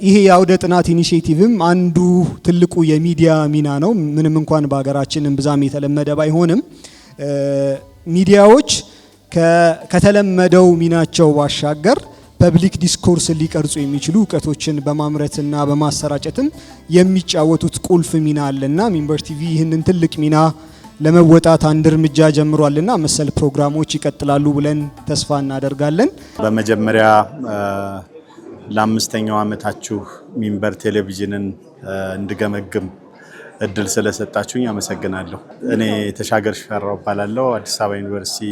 ይሄ የአውደ ጥናት ኢኒሼቲቭም አንዱ ትልቁ የሚዲያ ሚና ነው። ምንም እንኳን በሀገራችን እምብዛም የተለመደ ባይሆንም ሚዲያዎች ከተለመደው ሚናቸው ባሻገር ፐብሊክ ዲስኮርስ ሊቀርጹ የሚችሉ እውቀቶችን በማምረትና በማሰራጨትም የሚጫወቱት ቁልፍ ሚና አለና ሚንበር ቲቪ ይህንን ትልቅ ሚና ለመወጣት አንድ እርምጃ ጀምሯልና መሰል ፕሮግራሞች ይቀጥላሉ ብለን ተስፋ እናደርጋለን። በመጀመሪያ ለአምስተኛው ዓመታችሁ ሚንበር ቴሌቪዥንን እንድገመግም እድል ስለሰጣችሁኝ አመሰግናለሁ። እኔ ተሻገር ሽፈራው እባላለሁ። አዲስ አበባ ዩኒቨርሲቲ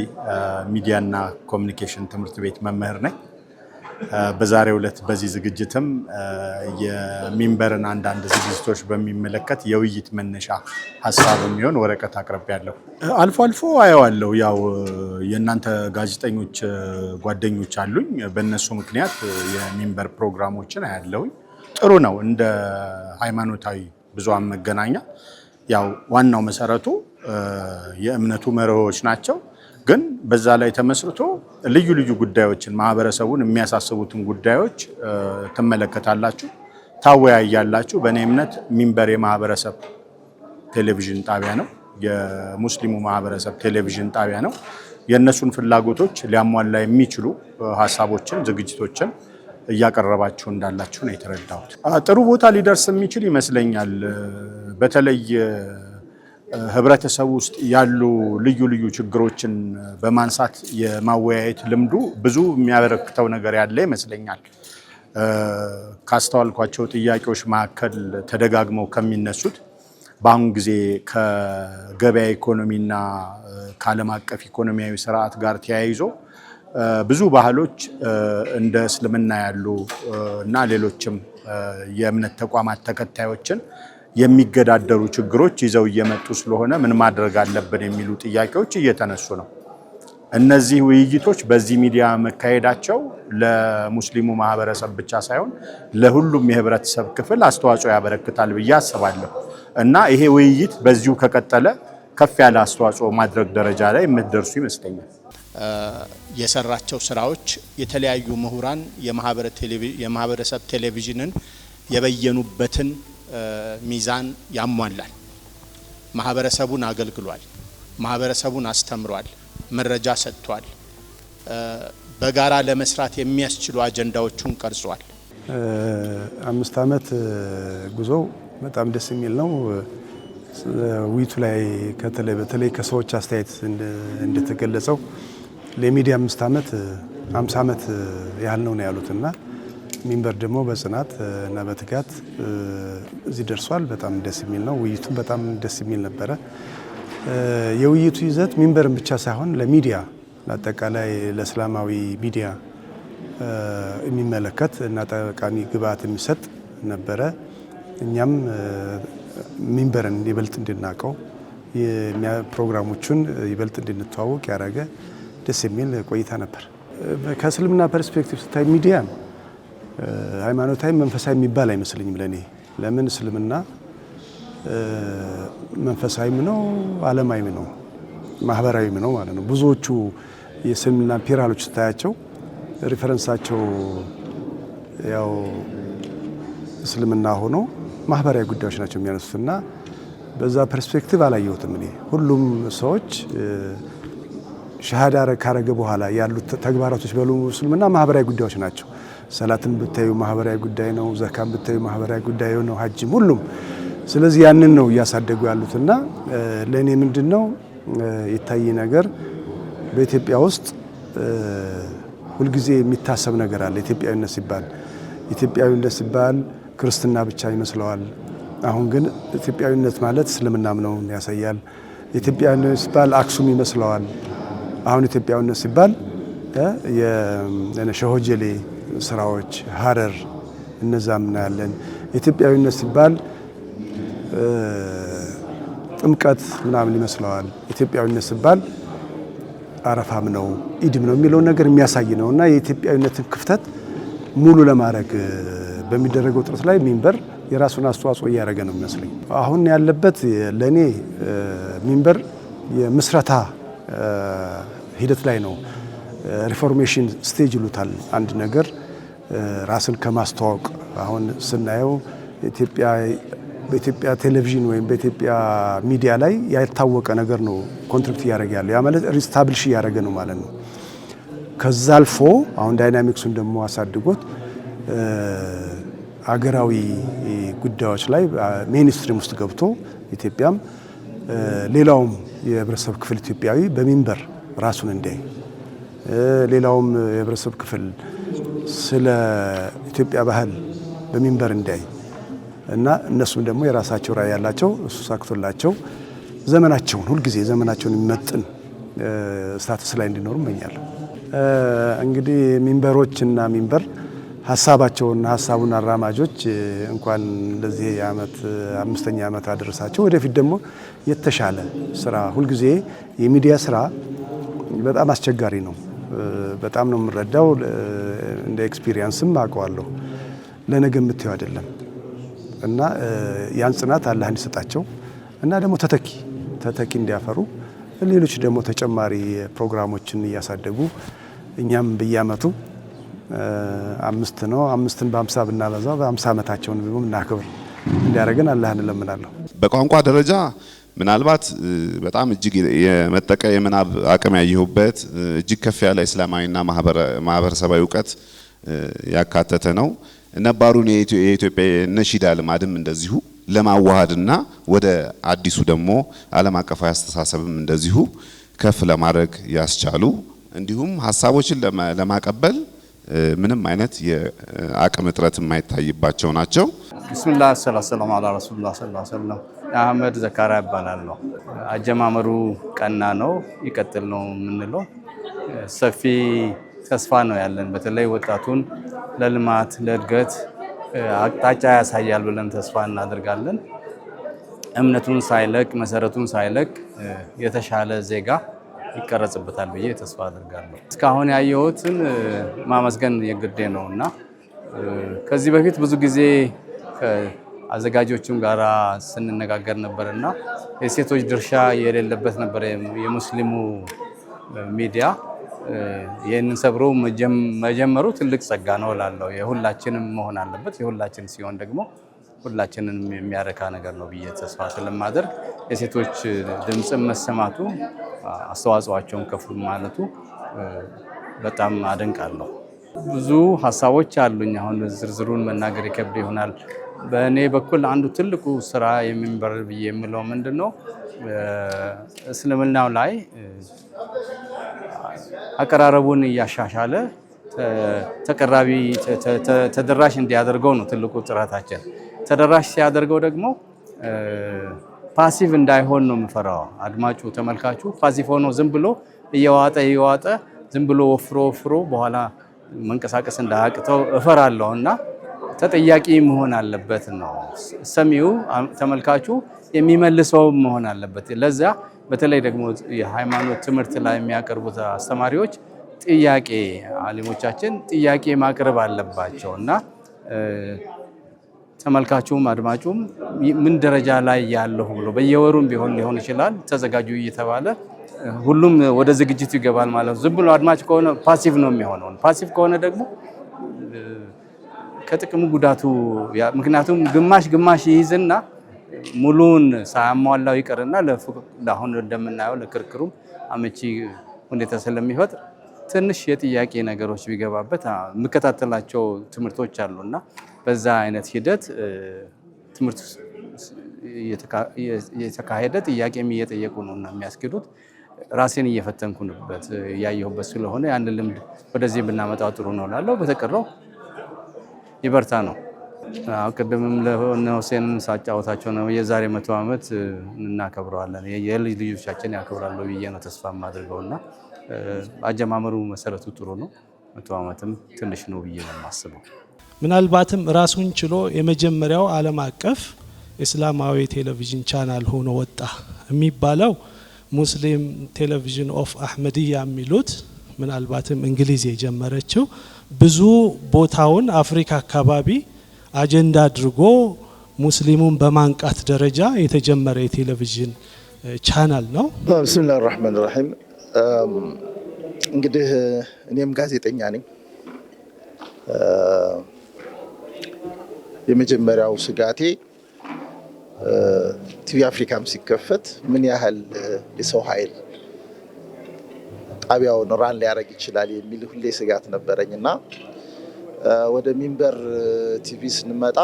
ሚዲያና ኮሚኒኬሽን ትምህርት ቤት መምህር ነኝ። በዛሬው ዕለት በዚህ ዝግጅትም የሚንበርን አንዳንድ ዝግጅቶች በሚመለከት የውይይት መነሻ ሐሳብ የሚሆን ወረቀት አቅርቤያለሁ። አልፎ አልፎ አየዋለሁ። ያው የእናንተ ጋዜጠኞች ጓደኞች አሉኝ። በእነሱ ምክንያት የሚንበር ፕሮግራሞችን አያለሁኝ። ጥሩ ነው። እንደ ሃይማኖታዊ ብዙሃን መገናኛ ያው ዋናው መሰረቱ የእምነቱ መርሆች ናቸው። ግን በዛ ላይ ተመስርቶ ልዩ ልዩ ጉዳዮችን ማህበረሰቡን የሚያሳስቡትን ጉዳዮች ትመለከታላችሁ፣ ታወያያላችሁ። በእኔ እምነት ሚንበር የማህበረሰብ ቴሌቪዥን ጣቢያ ነው። የሙስሊሙ ማህበረሰብ ቴሌቪዥን ጣቢያ ነው። የእነሱን ፍላጎቶች ሊያሟላ የሚችሉ ሀሳቦችን፣ ዝግጅቶችን እያቀረባችሁ እንዳላችሁ ነው የተረዳሁት። ጥሩ ቦታ ሊደርስ የሚችል ይመስለኛል። በተለይ ህብረተሰቡ ውስጥ ያሉ ልዩ ልዩ ችግሮችን በማንሳት የማወያየት ልምዱ ብዙ የሚያበረክተው ነገር ያለ ይመስለኛል። ካስተዋልኳቸው ጥያቄዎች መካከል ተደጋግመው ከሚነሱት በአሁን ጊዜ ከገበያ ኢኮኖሚና ከዓለም አቀፍ ኢኮኖሚያዊ ስርዓት ጋር ተያይዞ ብዙ ባህሎች እንደ እስልምና ያሉ እና ሌሎችም የእምነት ተቋማት ተከታዮችን የሚገዳደሩ ችግሮች ይዘው እየመጡ ስለሆነ ምን ማድረግ አለብን የሚሉ ጥያቄዎች እየተነሱ ነው። እነዚህ ውይይቶች በዚህ ሚዲያ መካሄዳቸው ለሙስሊሙ ማህበረሰብ ብቻ ሳይሆን ለሁሉም የህብረተሰብ ክፍል አስተዋጽኦ ያበረክታል ብዬ አስባለሁ እና ይሄ ውይይት በዚሁ ከቀጠለ ከፍ ያለ አስተዋጽኦ ማድረግ ደረጃ ላይ የምትደርሱ ይመስለኛል። የሰራቸው ስራዎች የተለያዩ ምሁራን የማህበረሰብ ቴሌቪዥንን የበየኑበትን ሚዛን ያሟላል። ማህበረሰቡን አገልግሏል፣ ማህበረሰቡን አስተምሯል፣ መረጃ ሰጥቷል፣ በጋራ ለመስራት የሚያስችሉ አጀንዳዎችን ቀርጿል። 5 ዓመት ጉዞው በጣም ደስ የሚል ነው። ውይይቱ ላይ በተለይ ከሰዎች አስተያየት እንደተገለጸው ለሚዲያ 5 ዓመት 50 ዓመት ያህል ነው ያሉትና ሚንበር ደግሞ በጽናት እና በትጋት እዚህ ደርሷል። በጣም ደስ የሚል ነው። ውይይቱም በጣም ደስ የሚል ነበረ። የውይይቱ ይዘት ሚንበርን ብቻ ሳይሆን ለሚዲያ ለአጠቃላይ ለእስላማዊ ሚዲያ የሚመለከት እና ጠቃሚ ግብዓት የሚሰጥ ነበረ። እኛም ሚንበርን ይበልጥ እንድናውቀው ፕሮግራሞቹን ይበልጥ እንድንተዋወቅ ያደረገ ደስ የሚል ቆይታ ነበር። ከእስልምና ፐርስፔክቲቭ ስታይ ሚዲያ ሃይማኖታዊ መንፈሳዊ የሚባል አይመስለኝም ለኔ። ለምን እስልምና መንፈሳዊም ነው፣ ዓለማዊም ነው፣ ማህበራዊም ነው ማለት ነው። ብዙዎቹ የእስልምና ፒራሎች ስታያቸው ሪፈረንሳቸው ያው እስልምና ሆኖ ማህበራዊ ጉዳዮች ናቸው የሚያነሱትና በዛ ፐርስፔክቲቭ አላየሁትም እኔ። ሁሉም ሰዎች ሸሃዳ ካረገ በኋላ ያሉት ተግባራቶች በሉ እስልምና ማህበራዊ ጉዳዮች ናቸው። ሰላትን ብታዩ ማህበራዊ ጉዳይ ነው፣ ዘካን ብታዩ ማህበራዊ ጉዳይ ነው፣ ሀጅም ሁሉም። ስለዚህ ያንን ነው እያሳደጉ ያሉትና ለኔ ምንድነው የታይ ነገር በኢትዮጵያ ውስጥ ሁልጊዜ የሚታሰብ ነገር አለ። ኢትዮጵያዊነት ሲባል ክርስትና ብቻ ይመስለዋል። አሁን ግን ኢትዮጵያዊነት ማለት እስልምናም ነው ያሳያል። ኢትዮጵያዊነት ሲባል አክሱም ይመስለዋል። አሁን ኢትዮጵያዊነት ሲባል የሸሆጀሌ ስራዎች ሀረር እነዛም እናያለን። ኢትዮጵያዊነት ሲባል ጥምቀት ምናምን ይመስለዋል። ኢትዮጵያዊነት ሲባል አረፋም ነው ኢድም ነው የሚለው ነገር የሚያሳይ ነውና የኢትዮጵያዊነትን ክፍተት ሙሉ ለማድረግ በሚደረገው ጥረት ላይ ሚንበር የራሱን አስተዋጽኦ እያደረገ ነው የሚመስለኝ። አሁን ያለበት ለኔ ሚንበር የምስረታ ሂደት ላይ ነው። ሪፎርሜሽን ስቴጅ ይሉታል። አንድ ነገር ራስን ከማስተዋወቅ አሁን ስናየው በኢትዮጵያ ቴሌቪዥን ወይም በኢትዮጵያ ሚዲያ ላይ ያልታወቀ ነገር ነው ኮንትሪቢዩት እያደረገ ያለው። ያ ማለት ሪስታብሊሽ እያደረገ ነው ማለት ነው። ከዛ አልፎ አሁን ዳይናሚክሱን ደግሞ አሳድጎት አገራዊ ጉዳዮች ላይ ሜንስትሪም ውስጥ ገብቶ ኢትዮጵያም ሌላውም የህብረተሰብ ክፍል ኢትዮጵያዊ በሚንበር ራሱን እንዲያይ ሌላውም የህብረተሰብ ክፍል ስለ ኢትዮጵያ ባህል በሚንበር እንዲያይ እና እነሱም ደግሞ የራሳቸው ራዕይ ያላቸው እሱ ሳክቶላቸው ዘመናቸውን ሁልጊዜ ዘመናቸውን የሚመጥን ስታተስ ላይ እንዲኖሩ እመኛለሁ። እንግዲህ ሚንበሮችና ሚንበር ሀሳባቸውና ሀሳቡን አራማጆች እንኳን ለዚህ ዓመት 5ኛ ዓመት አደረሳቸው። ወደፊት ደግሞ የተሻለ ስራ ሁልጊዜ የሚዲያ ስራ በጣም አስቸጋሪ ነው። በጣም ነው የምረዳው። እንደ ኤክስፒሪየንስም አውቀዋለሁ። ለነገ የምትየው አይደለም እና ያን ጽናት አላህ እንዲሰጣቸው እና ደግሞ ተተኪ እንዲያፈሩ ሌሎች ደግሞ ተጨማሪ ፕሮግራሞችን እያሳደጉ እኛም በየዓመቱ 5 ነው 5ን በ50 ብናበዛው በ50 ዓመታቸውን ቢሆን እናክብር እንዲያደርገን አላህን እለምናለሁ። በቋንቋ ደረጃ ምናልባት በጣም እጅግ የመጠቀ የምናብ አቅም ያየሁበት እጅግ ከፍ ያለ እስላማዊና ማህበረሰባዊ እውቀት ያካተተ ነው። ነባሩን የኢትዮጵያ ነሺዳ ልማድም እንደዚሁ ለማዋሃድና ወደ አዲሱ ደግሞ ዓለም አቀፋዊ አስተሳሰብም እንደዚሁ ከፍ ለማድረግ ያስቻሉ እንዲሁም ሀሳቦችን ለማቀበል ምንም አይነት የአቅም እጥረት የማይታይባቸው ናቸው። ቢስሚላህ ሰለላሁ ዐላ ረሱላህ ሰለላሁ ዐለይሂ ወሰለም አህመድ ዘካሪያ እባላለሁ። አጀማመሩ ቀና ነው፣ ይቀጥል ነው የምንለው። ሰፊ ተስፋ ነው ያለን። በተለይ ወጣቱን ለልማት ለእድገት አቅጣጫ ያሳያል ብለን ተስፋ እናደርጋለን። እምነቱን ሳይለቅ መሰረቱን ሳይለቅ የተሻለ ዜጋ ይቀረጽበታል ብዬ ተስፋ አደርጋለሁ። እስካሁን ያየሁትን ማመስገን የግዴ ነውና ከዚህ በፊት ብዙ ጊዜ አዘጋጆቹም ጋራ ስንነጋገር ነበርና የሴቶች ድርሻ የሌለበት ነበር የሙስሊሙ ሚዲያ። ይህንን ሰብሮ መጀመሩ ትልቅ ጸጋ ነው እላለሁ። የሁላችንም መሆን አለበት። የሁላችን ሲሆን ደግሞ ሁላችንንም የሚያረካ ነገር ነው ብዬ ተስፋ ስለማደርግ የሴቶች ድምጽም መሰማቱ አስተዋጽኦአቸውን ከፍ ማለቱ በጣም አደንቃለሁ። ብዙ ሀሳቦች አሉኝ። አሁን ዝርዝሩን መናገር ይከብድ ይሆናል። በእኔ በኩል አንዱ ትልቁ ስራ የሚንበር ብዬ የምለው ምንድነው እስልምናው ላይ አቀራረቡን እያሻሻለ ተቀራቢ ተደራሽ እንዲያደርገው ነው ትልቁ ጥረታችን። ተደራሽ ሲያደርገው ደግሞ ፓሲቭ እንዳይሆን ነው የምፈራው። አድማጩ ተመልካቹ ፓሲቭ ሆኖ ዝም ብሎ እየዋጠ ዝም ብሎ ወፍሮ በኋላ መንቀሳቀስ እንዳያቅተው እፈራለሁና ተጠያቂ መሆን አለበት ነው። ሰሚው ተመልካቹ የሚመልሰው መሆን አለበት። ለዛ በተለይ ደግሞ የሃይማኖት ትምህርት ላይ የሚያቀርቡት አስተማሪዎች አሊሞቻችን ጥያቄ ማቅረብ አለባቸው እና ተመልካቹም አድማጩም ምን ደረጃ ላይ ያለው ብሎ በየወሩም ሊሆን ይችላል ተዘጋጁ እየተባለ ሁሉም ወደ ዝግጅቱ ይገባል ማለት ነው። ዝም ብሎ አድማጭ ከሆነ ፓሲቭ ነው የሚሆነው። ፓሲቭ ከሆነ ደግሞ ከጥቅሙ ጉዳቱ ምክንያቱም ግማሽ ይይዝና ሙሉን ሳያሟላው ይቀርና ለአሁን እንደምናየው ለክርክሩም አመቺ ሁኔታ ስለሚፈጥር ትንሽ የጥያቄ ነገሮች ቢገባበት የምከታተላቸው ትምህርቶች አሉና በዛ አይነት ሂደት ትምህርት የተካሄደ ጥያቄም እየጠየቁ ነውና የሚያስኬዱት ራሴን እየፈተንኩበት ያየሁበት ስለሆነ ያን ልምድ ወደዚህ ብናመጣው ጥሩ ነው እላለሁ። በተቀረው ይበርታ ነው። ቅድምም ለሁሴን ሳጫወታቸው ነው የዛሬ 100 ዓመት እናከብረዋለን የልጅ ልጆቻችን ያከብራሉ ብዬ ነው ተስፋ የማደርገውና አጀማመሩ መሰረቱ ጥሩ ነው። 100 ዓመትም ትንሽ ነው ብዬ ነው የማስበው። ምናልባትም ራሱን ችሎ የመጀመሪያው ዓለም አቀፍ እስላማዊ ቴሌቪዥን ቻናል ሆኖ ወጣ የሚባለው ሙስሊም ቴሌቪዥን ኦፍ አህመድያ የሚሉት ምናልባትም እንግሊዝ የጀመረችው ብዙ ቦታውን አፍሪካ አካባቢ አጀንዳ አድርጎ ሙስሊሙን በማንቃት ደረጃ የተጀመረ የቴሌቪዥን ቻናል ነው። ብስሚላህ ራህማን ራሂም። እንግዲህ እኔም ጋዜጠኛ ነኝ። የመጀመሪያው ስጋቴ ቲቪ አፍሪካም ሲከፈት ምን ያህል የሰው ኃይል ጣቢያውን ራን ሊያደርግ ይችላል የሚል ሁሌ ስጋት ነበረኝ እና ወደ ሚንበር ቲቪ ስንመጣ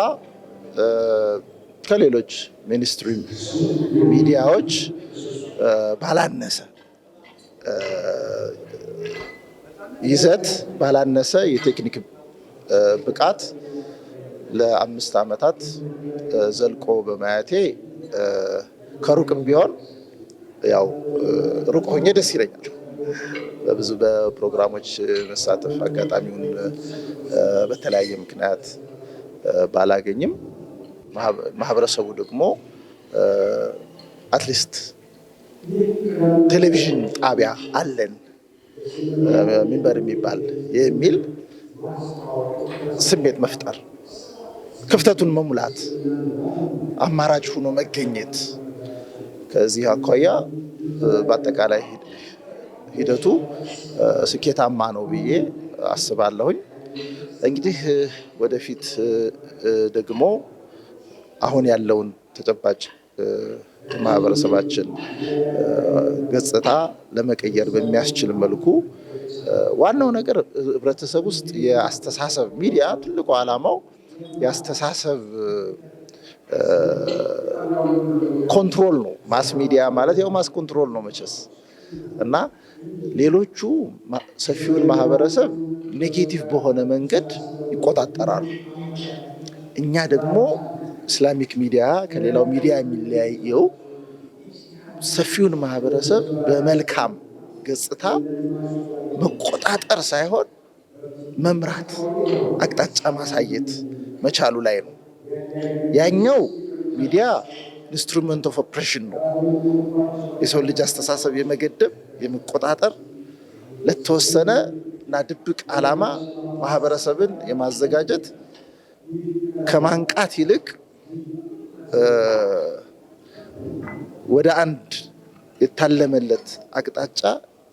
ከሌሎች ሚኒስትሪም ሚዲያዎች ባላነሰ ይዘት ባላነሰ የቴክኒክ ብቃት ለ5 ዓመታት ዘልቆ በማየቴ ከሩቅም ቢሆን ያው ሩቅ ሆኜ ደስ ይለኛል። በብዙ በፕሮግራሞች መሳተፍ አጋጣሚውን በተለያየ ምክንያት ባላገኝም ማህበረሰቡ ደግሞ አትሊስት ቴሌቪዥን ጣቢያ አለን ሚንበር የሚባል የሚል ስሜት መፍጠር፣ ክፍተቱን መሙላት፣ አማራጭ ሆኖ መገኘት ከዚህ አኳያ በአጠቃላይ ሂደቱ ስኬታማ ነው ብዬ አስባለሁኝ። እንግዲህ ወደፊት ደግሞ አሁን ያለውን ተጨባጭ ማህበረሰባችን ገጽታ ለመቀየር በሚያስችል መልኩ ዋናው ነገር ህብረተሰብ ውስጥ የአስተሳሰብ ሚዲያ ትልቁ ዓላማው የአስተሳሰብ ኮንትሮል ነው። ማስ ሚዲያ ማለት ያው ማስ ኮንትሮል ነው መቼስ እና ሌሎቹ ሰፊውን ማህበረሰብ ኔጌቲቭ በሆነ መንገድ ይቆጣጠራሉ። እኛ ደግሞ ኢስላሚክ ሚዲያ ከሌላው ሚዲያ የሚለያየው ሰፊውን ማህበረሰብ በመልካም ገጽታ መቆጣጠር ሳይሆን መምራት፣ አቅጣጫ ማሳየት መቻሉ ላይ ነው። ያኛው ሚዲያ ኢንስትሩመንት ኦፍ ኦፕሬሽን ነው። የሰው ልጅ አስተሳሰብ የመገደብ የመቆጣጠር ለተወሰነ እና ድብቅ ዓላማ ማህበረሰብን የማዘጋጀት ከማንቃት ይልቅ ወደ አንድ የታለመለት አቅጣጫ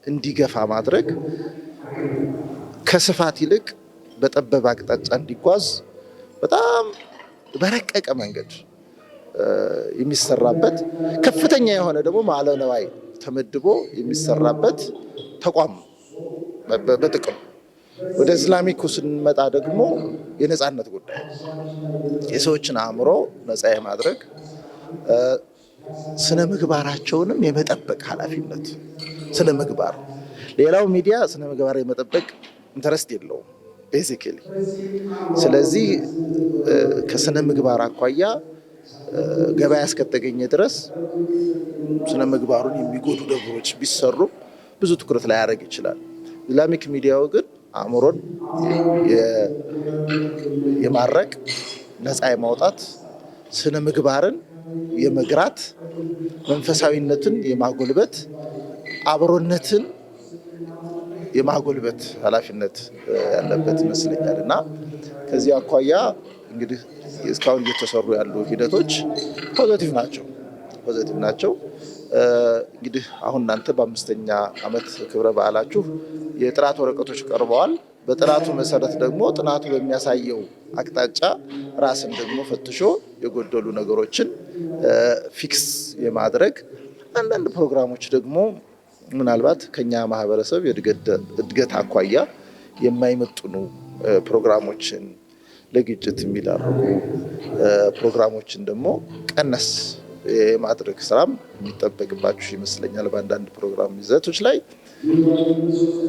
እንዲገፋ ማድረግ፣ ከስፋት ይልቅ በጠበበ አቅጣጫ እንዲጓዝ በጣም በረቀቀ መንገድ የሚሰራበት ከፍተኛ የሆነ ደግሞ መዋዕለ ንዋይ ተመድቦ የሚሰራበት ተቋም በጥቅም። ወደ እስላሚኩ ስንመጣ ደግሞ የነፃነት ጉዳይ የሰዎችን አእምሮ ነፃ የማድረግ ስነ ምግባራቸውንም የመጠበቅ ኃላፊነት ስነ ምግባር። ሌላው ሚዲያ ስነ ምግባር የመጠበቅ ኢንተረስት የለውም ቤዚካሊ። ስለዚህ ከስነ ምግባር አኳያ ገበያ እስከተገኘ ድረስ ስነ ምግባሩን የሚጎዱ ነገሮች ቢሰሩ ብዙ ትኩረት ላይ ያደርግ ይችላል። ኢስላሚክ ሚዲያው ግን አእምሮን የማረቅ ነፃ የማውጣት ስነ ምግባርን የመግራት መንፈሳዊነትን የማጎልበት አብሮነትን የማጎልበት ኃላፊነት ያለበት ይመስለኛል እና ከዚህ አኳያ እንግዲህ እስካሁን እየተሰሩ ያሉ ሂደቶች ፖዚቲቭ ናቸው። እንግዲህ አሁን እናንተ በ5ኛ ዓመት ክብረ በዓላችሁ የጥናት ወረቀቶች ቀርበዋል። በጥናቱ መሰረት ደግሞ ጥናቱ በሚያሳየው አቅጣጫ ራስን ደግሞ ፈትሾ የጎደሉ ነገሮችን ፊክስ የማድረግ አንዳንድ ፕሮግራሞች ደግሞ ምናልባት ከኛ ማህበረሰብ እድገት አኳያ የማይመጥኑ ፕሮግራሞችን ለግጭት የሚዳርጉ ፕሮግራሞችን ደግሞ ቀነስ የማድረግ ስራም የሚጠበቅባችሁ ይመስለኛል በአንዳንድ ፕሮግራም ይዘቶች ላይ።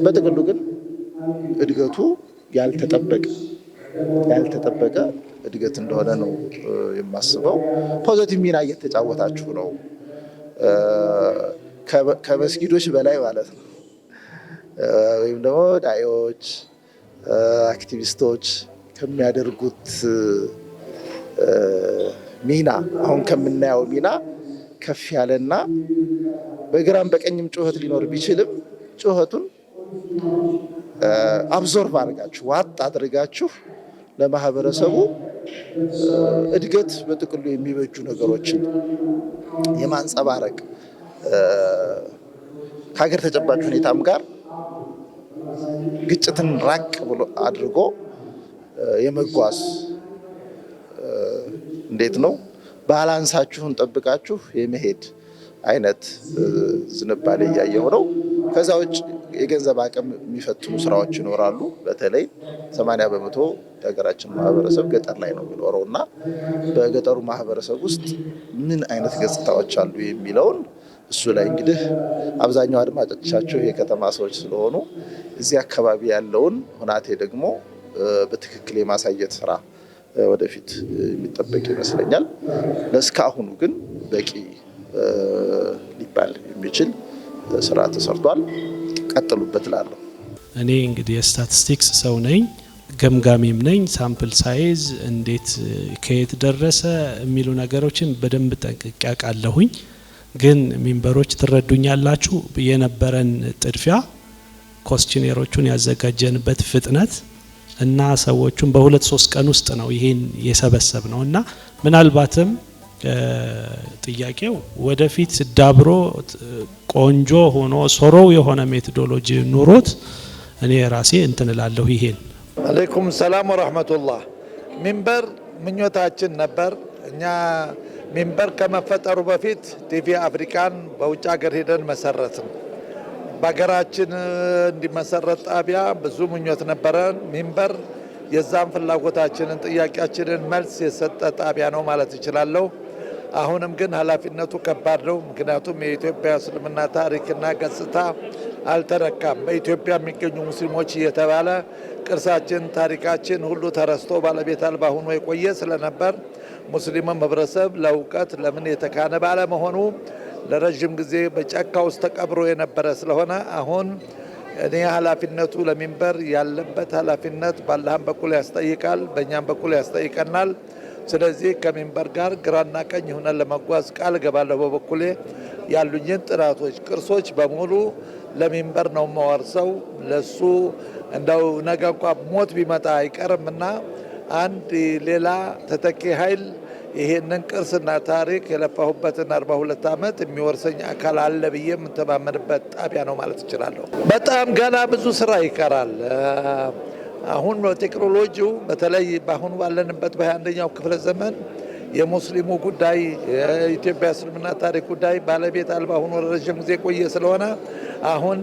በጥቅሉ ግን እድገቱ ያልተጠበቀ እድገት እንደሆነ ነው የማስበው። ፖዚቲቭ ሚና እየተጫወታችሁ ነው፣ ከመስጊዶች በላይ ማለት ነው። ወይም ደግሞ ዳዒዎች፣ አክቲቪስቶች ከሚያደርጉት ሚና አሁን ከምናየው ሚና ከፍ ያለና በግራም በቀኝም ጩኸት ሊኖር ቢችልም ጩኸቱን አብዞርቭ አድርጋችሁ ዋጥ አድርጋችሁ ለማህበረሰቡ እድገት በጥቅሉ የሚበጁ ነገሮችን የማንጸባረቅ ከሀገር ተጨባጭ ሁኔታም ጋር ግጭትን ራቅ ብሎ አድርጎ የመጓዝ እንዴት ነው ባላንሳችሁን ጠብቃችሁ የመሄድ አይነት ዝንባሌ እያየሁ ነው። ከዛ ውጭ የገንዘብ አቅም የሚፈትኑ ስራዎች ይኖራሉ። በተለይ 80 በመቶ የሀገራችን ማህበረሰብ ገጠር ላይ ነው የሚኖረው እና በገጠሩ ማህበረሰብ ውስጥ ምን አይነት ገጽታዎች አሉ የሚለውን እሱ ላይ እንግዲህ አብዛኛው አድማጮቻቸው የከተማ ሰዎች ስለሆኑ እዚህ አካባቢ ያለውን ሁናቴ ደግሞ በትክክል የማሳየት ስራ ወደፊት የሚጠበቅ ይመስለኛል። ለእስካሁኑ ግን በቂ ሊባል የሚችል ስራ ተሰርቷል። ቀጥሉበት እላለሁ። እኔ እንግዲህ የስታቲስቲክስ ሰው ነኝ፣ ገምጋሚም ነኝ። ሳምፕል ሳይዝ እንዴት ከየት ደረሰ የሚሉ ነገሮችን በደንብ ጠንቅቄ አውቃለሁኝ። ግን ሚንበሮች ትረዱኛላችሁ የነበረን ጥድፊያ፣ ኮስቲኔሮቹን ያዘጋጀንበት ፍጥነት እና ሰዎቹን በ2-3 ቀን ውስጥ ነው ይሄን የሰበሰብ ነው እና ምናልባትም ጥያቄው ወደፊት ዳብሮ ቆንጆ ሆኖ ሶሮው የሆነ ሜቶዶሎጂ ኑሮት እኔ ራሴ እንትንላለሁ። ይሄን አለይኩም ሰላም ወራህመቱላህ። ሚንበር ምኞታችን ነበር። እኛ ሚንበር ከመፈጠሩ በፊት ቲቪ አፍሪካን በውጭ ሀገር ሄደን መሰረትን። በሀገራችን እንዲመሰረት ጣቢያ ብዙ ምኞት ነበረን። ሚንበር የዛን ፍላጎታችንን ጥያቄያችንን መልስ የሰጠ ጣቢያ ነው ማለት እችላለሁ። አሁንም ግን ኃላፊነቱ ከባድ ነው። ምክንያቱም የኢትዮጵያ እስልምና ታሪክና ገጽታ አልተነካም። በኢትዮጵያ የሚገኙ ሙስሊሞች እየተባለ ቅርሳችን፣ ታሪካችን ሁሉ ተረስቶ ባለቤት አልባ ሆኖ የቆየ ስለነበር ሙስሊሙም ህብረተሰብ ለእውቀት ለምን የተካነ ባለመሆኑ ለረጅም ጊዜ በጫካ ውስጥ ተቀብሮ የነበረ ስለሆነ አሁን እኔ ኃላፊነቱ ለሚንበር ያለበት ኃላፊነት በአላህም በኩል ያስጠይቃል፣ በእኛም በኩል ያስጠይቀናል። ስለዚህ ከሚንበር ጋር ግራና ቀኝ ሆነን ለመጓዝ ቃል ገባለሁ። በበኩሌ ያሉኝን ጥናቶች፣ ቅርሶች በሙሉ ለሚንበር ነው የማወርሰው። ለሱ እንደው ነገ እንኳ ሞት ቢመጣ አይቀርምና አንድ ሌላ ተተኪ ኃይል ይሄንን ቅርስና ታሪክ የለፋሁበትን 42 ዓመት የሚወርሰኝ አካል አለ ብዬ የምተማመንበት ጣቢያ ነው ማለት እችላለሁ። በጣም ገና ብዙ ስራ ይቀራል። አሁን ቴክኖሎጂው በተለይ በአሁኑ ባለንበት በ21ኛው ክፍለ ዘመን የሙስሊሙ ጉዳይ የኢትዮጵያ እስልምና ታሪክ ጉዳይ ባለቤት አልባ ሆኖ ረጅም ጊዜ ቆየ ስለሆነ አሁን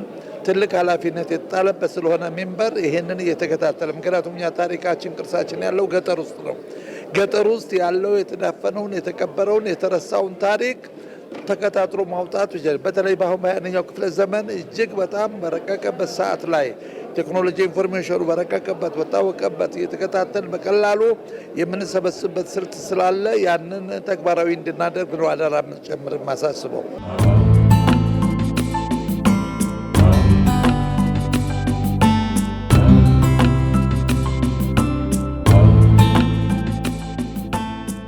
ትልቅ ኃላፊነት የተጣለበት ስለሆነ ሚንበር ይሄንን እየተከታተለ ምክንያቱም እኛ ታሪካችን ቅርሳችን ያለው ገጠር ውስጥ ነው። ገጠር ውስጥ ያለው የተዳፈነውን የተቀበረውን የተረሳውን ታሪክ ተከታትሎ ማውጣት በተለይ በአሁን በ21ኛው ክፍለ ዘመን እጅግ በጣም በረቀቀበት ሰዓት ላይ ቴክኖሎጂ ኢንፎርሜሽኑ በረቀቀበት በታወቀበት እየተከታተል በቀላሉ የምንሰበስብበት ስልት ስላለ ያንን ተግባራዊ እንድናደርግ ነው አደራ ጨምር ማሳስበው።